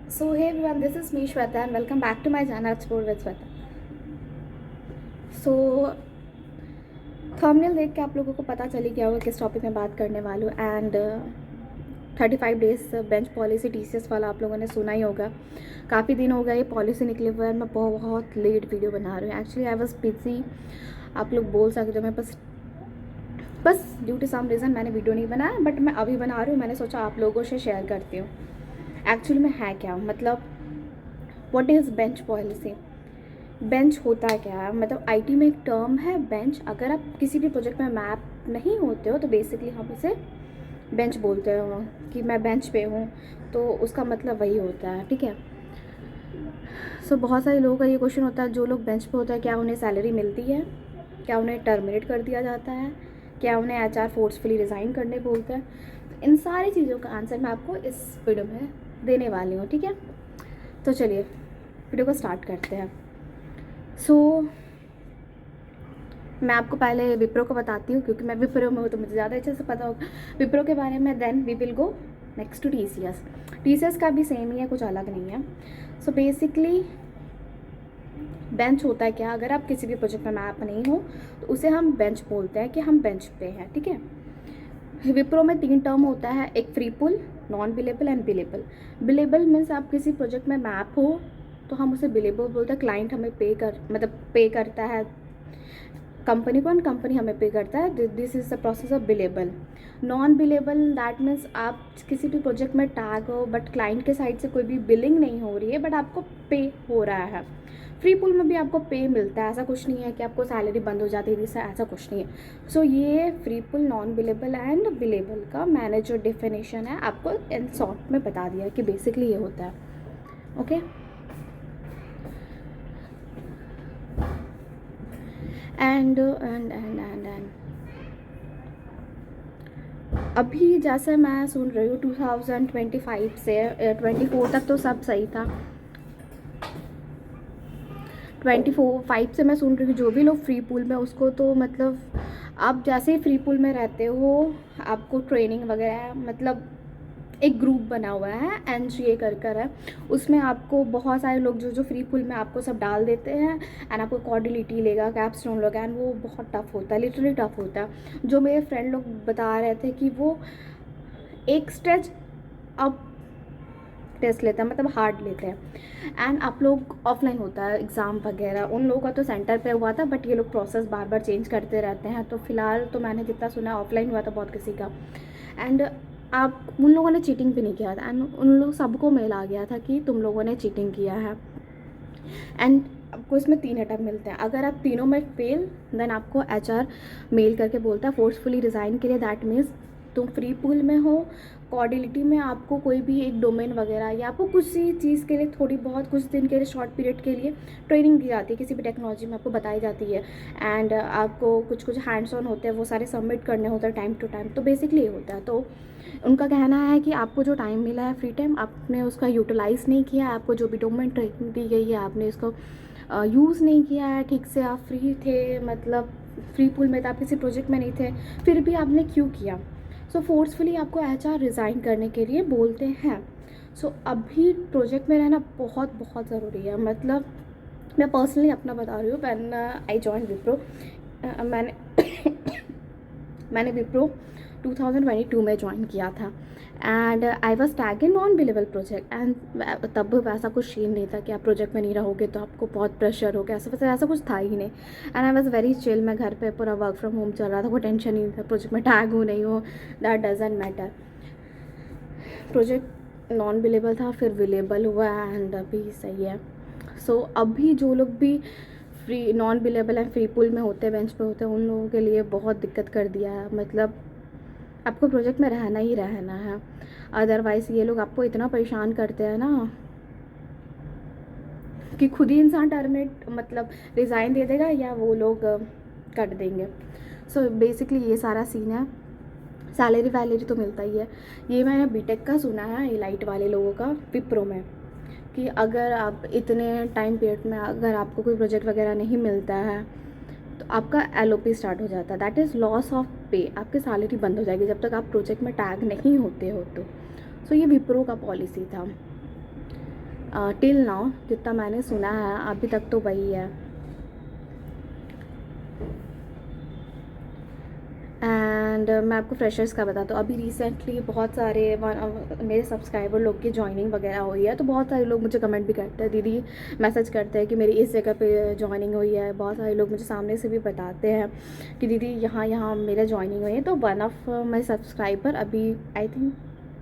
So hey everyone, this is me Shweta and welcome back to my channel Explore with Shweta. So thumbnail देख के आप लोगों को पता चली गया होगा किस टॉपिक में बात करने वाली हूँ and 35 days bench policy TCS वाला आप लोगों ने सुना ही होगा। काफ़ी दिन हो गया ये पॉलिसी निकले हुए मैं बहुत लेट वीडियो बना रही हूँ। एक्चुअली आई वॉज बिजी, आप लोग बोल सकते हो। मैं बस ड्यू टू सम रीज़न मैंने वीडियो नहीं बनाया, बट मैं अभी बना रही हूँ। मैंने सोचा आप लोगों से शेयर करती हूँ एक्चुअली में है क्या, मतलब what is bench policy. Bench होता क्या है, मतलब आईटी में एक टर्म है बेंच। अगर आप किसी भी प्रोजेक्ट में मैप नहीं होते हो तो बेसिकली हम उसे बेंच बोलते हो कि मैं बेंच पे हूँ, तो उसका मतलब वही होता है, ठीक है। सो बहुत सारे लोगों का ये क्वेश्चन होता है, जो लोग बेंच पे होता है क्या उन्हें सैलरी मिलती है, क्या उन्हें टर्मिनेट कर दिया जाता है, क्या उन्हें HR फोर्सफुली रिज़ाइन करने बोलते हैं। इन सारी चीज़ों का आंसर मैं आपको इस वीडियो में देने वाली हूँ, ठीक है। तो चलिए वीडियो को स्टार्ट करते हैं। मैं आपको पहले विप्रो को बताती हूँ, क्योंकि मैं विप्रो में हूँ तो मुझे ज़्यादा अच्छे से पता होगा विप्रो के बारे में। Then we will go next to TCS का भी सेम ही है, कुछ अलग नहीं है। सो बेसिकली बेंच होता है क्या, अगर आप किसी भी प्रोजेक्ट में मैप नहीं हो तो उसे हम बेंच बोलते हैं कि हम बेंच पे हैं, ठीक है। विप्रो में 3 टर्म होता है, एक free pool, non billable and billable. Billable means आप किसी प्रोजेक्ट में मैप हो तो हम उसे बिलेबल बोलते हैं। क्लाइंट हमें पे करता है कंपनी को, एंड कंपनी हमें पे करता है। This is the process of billable. Non billable that means आप किसी भी प्रोजेक्ट में टैग हो बट क्लाइंट के साइड से कोई भी बिलिंग नहीं हो रही है, बट आपको पे हो रहा है। फ्री पुल में भी आपको पे मिलता है, ऐसा कुछ नहीं है कि आपको सैलरी बंद हो जाती है, ऐसा कुछ नहीं है। सो ये free pool, non billable and billable का मैंने जो डिफिनेशन है आपको इन शॉर्ट में बता दिया कि बेसिकली ये होता है, ओके। एंड अभी जैसे मैं सुन रही हूँ 2025 से 24 तक तो सब सही था। 24-5 से मैं सुन रही हूँ जो भी लोग फ्री पूल में, उसको तो मतलब आप जैसे ही फ्री पूल में रहते हो आपको ट्रेनिंग वगैरह, मतलब एक ग्रुप बना हुआ है NGA कर है, उसमें आपको बहुत सारे लोग जो फ्री पूल में आपको सब डाल देते हैं एंड आपको कॉर्डिलिटी लेगा, कैपस्टोन लेगा, एंड वो बहुत टफ होता है, लिटरली टफ होता है। जो मेरे फ्रेंड लोग बता रहे थे कि वो एक स्टेज अब टेस्ट लेते हैं, मतलब हार्ड लेते हैं। एंड आप लोग ऑफलाइन होता है एग्ज़ाम वगैरह, उन लोगों का तो सेंटर पे हुआ था, बट ये लोग प्रोसेस बार बार चेंज करते रहते हैं। तो फिलहाल तो मैंने जितना सुना ऑफलाइन हुआ था बहुत किसी का। एंड आप उन लोगों ने चीटिंग भी नहीं किया था, एंड उन लोग सबको मेल आ गया था कि तुम लोगों ने चीटिंग किया है। एंड आपको इसमें 3 अटैम्प्ट मिलते हैं। अगर आप तीनों में फेल, देन आपको HR मेल करके बोलता है फोर्सफुली रिज़ाइन के लिए। दैट मीन्स तुम फ्री पूल में हो, कॉर्डिलिटी में आपको कोई भी एक डोमेन वगैरह या आपको किसी चीज़ के लिए थोड़ी बहुत कुछ दिन के लिए शॉर्ट पीरियड के लिए ट्रेनिंग दी जाती है, किसी भी टेक्नोलॉजी में आपको बताई जाती है। एंड आपको कुछ हैंड्स ऑन होते हैं, वो सारे सबमिट करने होते हैं टाइम टू टाइम। तो बेसिकली ये होता है। तो उनका कहना है कि आपको जो टाइम मिला है फ्री टाइम, आपने उसका यूटिलाइज़ नहीं किया, आपको जो भी डोमेन ट्रेनिंग दी गई है आपने उसको यूज़ नहीं किया है ठीक से। आप फ्री थे, मतलब फ्री पूल में थे, आप किसी प्रोजेक्ट में नहीं थे, फिर भी आपने क्यों किया। सो फोर्सफुली आपको HR रिज़ाइन करने के लिए बोलते हैं। सो अभी प्रोजेक्ट में रहना बहुत बहुत ज़रूरी है। मतलब मैं पर्सनली अपना बता रही हूँ, व्हेन आई जॉइन विप्रो, मैंने विप्रो 2022 में ज्वाइन किया था। And I was tag in non billable project. And तब वैसा कुछ सीन नहीं था कि आप प्रोजेक्ट में नहीं रहोगे तो आपको बहुत प्रेशर होगा, ऐसा कुछ था ही नहीं। And I was very chill, मैं घर पे पूरा वर्क फ्रॉम होम चल रहा था, कोई टेंशन नहीं था, प्रोजेक्ट में टैग हो नहीं हो that doesn't matter. Project non billable था, फिर बिलेबल हुआ, एंड अभी सही है। सो अभी जो लोग भी free non billable and free pool में होते हैं, बेंच पे होते हैं, उन लोगों के लिए बहुत दिक्कत कर दिया है। मतलब आपको प्रोजेक्ट में रहना ही रहना है, अदरवाइज़ ये लोग आपको इतना परेशान करते हैं ना कि खुद ही इंसान टर्मिनेट, मतलब रिज़ाइन दे देगा या वो लोग कट देंगे। सो बेसिकली ये सारा सीन है। सैलरी वैलरी तो मिलता ही है। ये मैंने बीटेक का सुना है, एलाइट वाले लोगों का विप्रो में, कि अगर आप इतने टाइम पीरियड में अगर आपको कोई प्रोजेक्ट वगैरह नहीं मिलता है तो आपका LOP स्टार्ट हो जाता है, दैट इज़ लॉस ऑफ पे। आपकी सैलरी बंद हो जाएगी जब तक आप प्रोजेक्ट में टैग नहीं होते हो तो। सो ये विप्रो का पॉलिसी था। टिल नाउ जितना मैंने सुना है अभी तक तो वही है। एंड मैं आपको फ्रेशर्स का बताता हूँ, अभी रिसेंटली बहुत सारे मेरे सब्सक्राइबर लोग की जॉइनिंग वगैरह हुई है, तो बहुत सारे लोग मुझे कमेंट भी करते हैं, दीदी मैसेज करते हैं कि मेरी इस जगह पे जॉइनिंग हुई है। बहुत सारे लोग मुझे सामने से भी बताते हैं कि दीदी यहाँ यहाँ मेरे जॉइनिंग हुई है। तो वन ऑफ माई सब्सक्राइबर अभी आई थिंक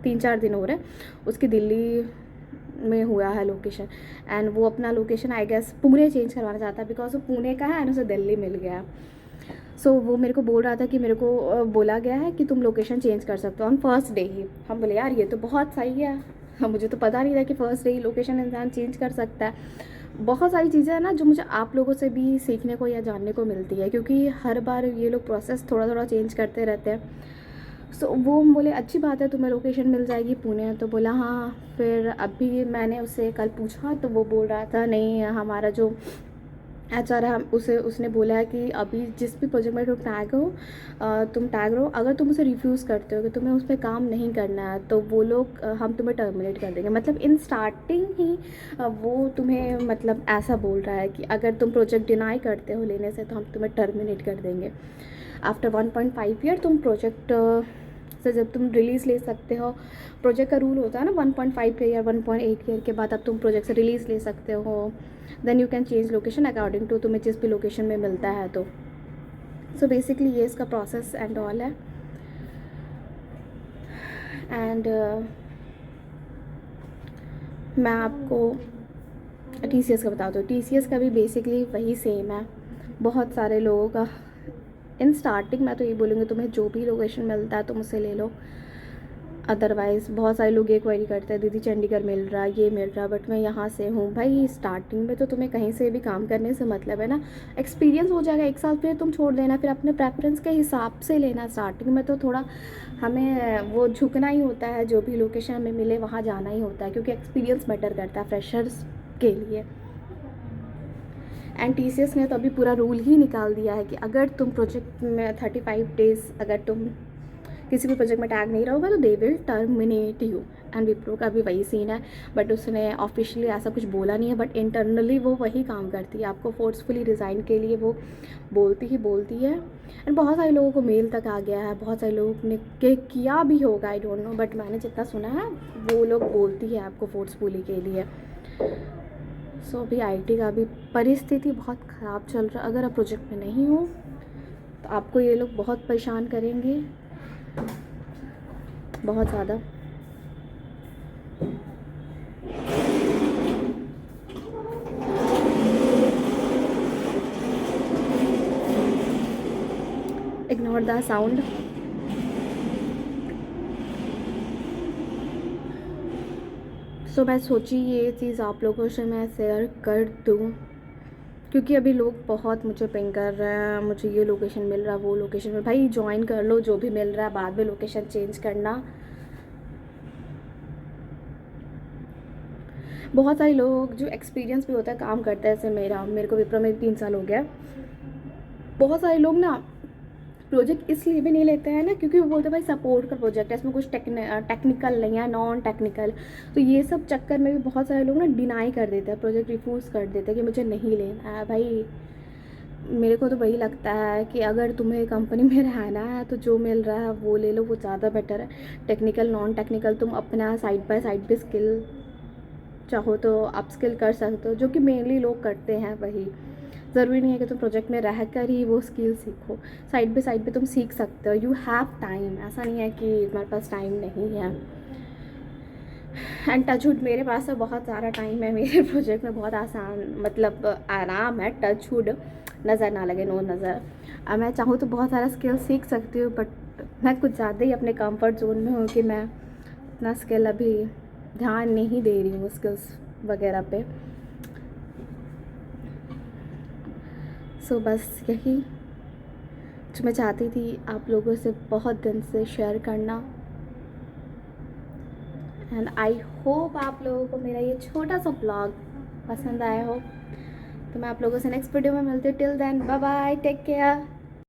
3-4 दिन हो रहे हैं, उसकी दिल्ली में हुआ है लोकेशन, एंड वो अपना location I guess Pune change करवाना चाहता है बिकॉज वो पुणे का है एंड उसे दिल्ली मिल गया। सो वो मेरे को बोल रहा था कि मेरे को बोला गया है कि तुम लोकेशन चेंज कर सकते हो ऑन फर्स्ट डे ही। हम बोले यार ये तो बहुत सही है, मुझे तो पता नहीं था कि फ़र्स्ट डे ही लोकेशन इंसान चेंज कर सकता है। बहुत सारी चीज़ें हैं ना जो मुझे आप लोगों से भी सीखने को या जानने को मिलती है, क्योंकि हर बार ये लोग प्रोसेस थोड़ा थोड़ा चेंज करते रहते हैं। सो वो बोले अच्छी बात है तुम्हें लोकेशन मिल जाएगी पुणे, तो बोला हाँ। फिर अभी मैंने उससे कल पूछा तो वो बोल रहा था नहीं, हमारा जो HR है उसने बोला है कि अभी जिस भी प्रोजेक्ट में तुम टैग रहो, अगर तुम उसे रिफ्यूज़ करते हो कि तुम्हें उस पर काम नहीं करना है तो वो लोग हम तुम्हें टर्मिनेट कर देंगे। मतलब इन स्टार्टिंग ही वो तुम्हें मतलब ऐसा बोल रहा है कि अगर तुम प्रोजेक्ट डिनाई करते हो लेने से तो हम तुम्हें टर्मिनेट कर देंगे। आफ्टर 1.5 ईयर तुम प्रोजेक्ट से जब तुम रिलीज़ ले सकते हो, प्रोजेक्ट का रूल होता है ना 1.5 ईयर 1.8 ईयर के बाद अब तुम प्रोजेक्ट से रिलीज़ ले सकते हो, then you can change location according to तुम्हें जिस भी लोकेशन में मिलता है। तो सो बेसिकली ये इसका प्रोसेस एंड ऑल है। एंड मैं आपको TCS का बताता हूँ। TCS का भी बेसिकली वही सेम है। बहुत सारे लोगों का इन स्टार्टिंग मैं तो ये बोलूँगी तुम्हें जो भी लोकेशन मिलता है तुम उसे ले लो, अदरवाइज़ बहुत सारे लोग ये क्वेरी करते हैं दीदी चंडीगढ़ मिल रहा है, ये मिल रहा है, बट मैं यहाँ से हूँ। भाई स्टार्टिंग में तो तुम्हें कहीं से भी काम करने से मतलब है ना, एक्सपीरियंस हो जाएगा 1 साल, फिर तुम छोड़ देना, फिर अपने प्रेफरेंस के हिसाब से लेना। स्टार्टिंग में तो थोड़ा हमें वो झुकना ही होता है, जो भी लोकेशन हमें मिले वहाँ जाना ही होता है, क्योंकि एक्सपीरियंस मैटर करता है फ्रेशर्स के लिए। एंड TCS ने तो अभी पूरा रूल ही निकाल दिया है कि अगर तुम प्रोजेक्ट में 35 डेज़ अगर तुम किसी भी प्रोजेक्ट में टैग नहीं रहोगे तो they will terminate you. And Wipro का भी वही सीन है, बट उसने ऑफिशियली ऐसा कुछ बोला नहीं है, बट इंटरनली वो वही काम करती है, आपको फोर्सफुली रिज़ाइन के लिए वो बोलती है। एंड बहुत सारे लोगों को मेल तक आ गया है, बहुत सारे लोगों ने किया भी होगा, आई डोंट नो, बट मैंने जितना सुना है वो लोग बोलती है आपको फोर्सफुली के लिए। सो अभी IT का भी परिस्थिति बहुत ख़राब चल रहा है। अगर आप प्रोजेक्ट में नहीं हो तो आपको ये लोग बहुत परेशान करेंगे, बहुत ज़्यादा। Ignore the sound. सो मैं सोची ये चीज़ आप लोगों से मैं शेयर कर दूँ, क्योंकि अभी लोग बहुत मुझे पिंग कर रहे हैं, मुझे ये लोकेशन मिल रहा है वो लोकेशन में। भाई ज्वाइन कर लो जो भी मिल रहा है, बाद में लोकेशन चेंज करना। बहुत सारे लोग जो एक्सपीरियंस भी होता है काम करते हैं, जैसे मेरे को विप्रो में 3 साल हो गया। बहुत सारे लोग ना प्रोजेक्ट इसलिए भी नहीं लेते हैं ना क्योंकि वो बोलते हैं भाई सपोर्ट का प्रोजेक्ट है, इसमें कुछ टेक्निकल नहीं है, नॉन टेक्निकल। तो ये सब चक्कर में भी बहुत सारे लोग ना डिनाई कर देते हैं, प्रोजेक्ट रिफ्यूज़ कर देते हैं कि मुझे नहीं लेना है। भाई मेरे को तो वही लगता है कि अगर तुम्हें कंपनी में रहना है तो जो मिल रहा है वो ले लो, वो ज़्यादा बेटर है। टेक्निकल नॉन टेक्निकल तुम अपना साइड बाय साइड भी स्किल चाहो तो अप स्किल कर सकते हो, जो कि मेनली लोग करते हैं वही। ज़रूरी नहीं है कि तुम प्रोजेक्ट में रह कर ही वो स्किल सीखो, साइड बाय साइड पे तुम सीख सकते हो। यू हैव टाइम, ऐसा नहीं है कि तुम्हारे पास टाइम नहीं है। एंड टचवुड मेरे पास तो बहुत सारा टाइम है, मेरे प्रोजेक्ट में बहुत आसान मतलब आराम है। टचवुड नज़र ना लगे, नो नज़र। अब मैं चाहूँ तो बहुत सारा स्किल सीख सकती हूँ, बट मैं कुछ ज़्यादा ही अपने कंफर्ट जोन में हूँ कि मैं अपना स्किल अभी ध्यान नहीं दे रही हूँ स्किल्स वगैरह पे। सो बस यही जो मैं चाहती थी आप लोगों से बहुत दिन से शेयर करना। एंड आई होप आप लोगों को मेरा ये छोटा सा ब्लॉग पसंद आया हो। तो मैं आप लोगों से नेक्स्ट वीडियो में मिलती हूँ। Till then bye bye, take care.